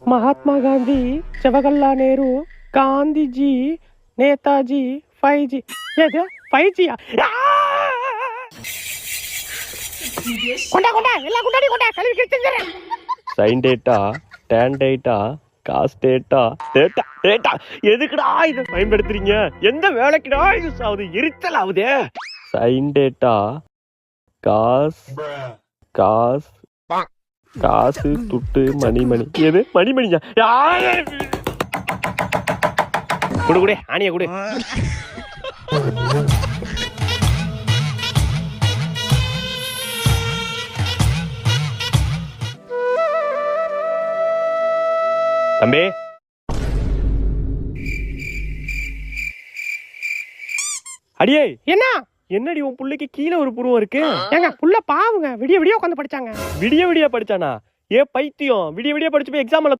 Mahatma Gandhi, Jawaharlal Nehru, Gandhiji, Netaji, 5G. ஏது 5G-யா? கொண்டா கொண்டா எல்லாம் கொண்டாடி கொண்டா கழுவி கிழிச்சுறேன். Sine data, tan data, cos data, data data எதுக்குடா இதை பயன்படுத்துறீங்க? எந்த வேலைக்குடா யூஸ் ஆகுது? எரிச்சல் ஆகுதே. சைன் டேட்டா, காஸ் காஸ் காசு துட்டு மணிமணி. எது மணிமணியா? குடு குடு ஆணிய குடு. தம்பி அடியே என்ன என்னடி உன் புள்ளைக்கு கீழே ஒரு புருவம் இருக்கு? ஏங்க புள்ள பாவுங்க, விடிய விடிய உட்காந்து படிச்சாங்க. விடிய விடிய படிச்சானா? ஏ பைத்தியம், விடிய விடிய படிச்சு போய் எக்ஸாம்ல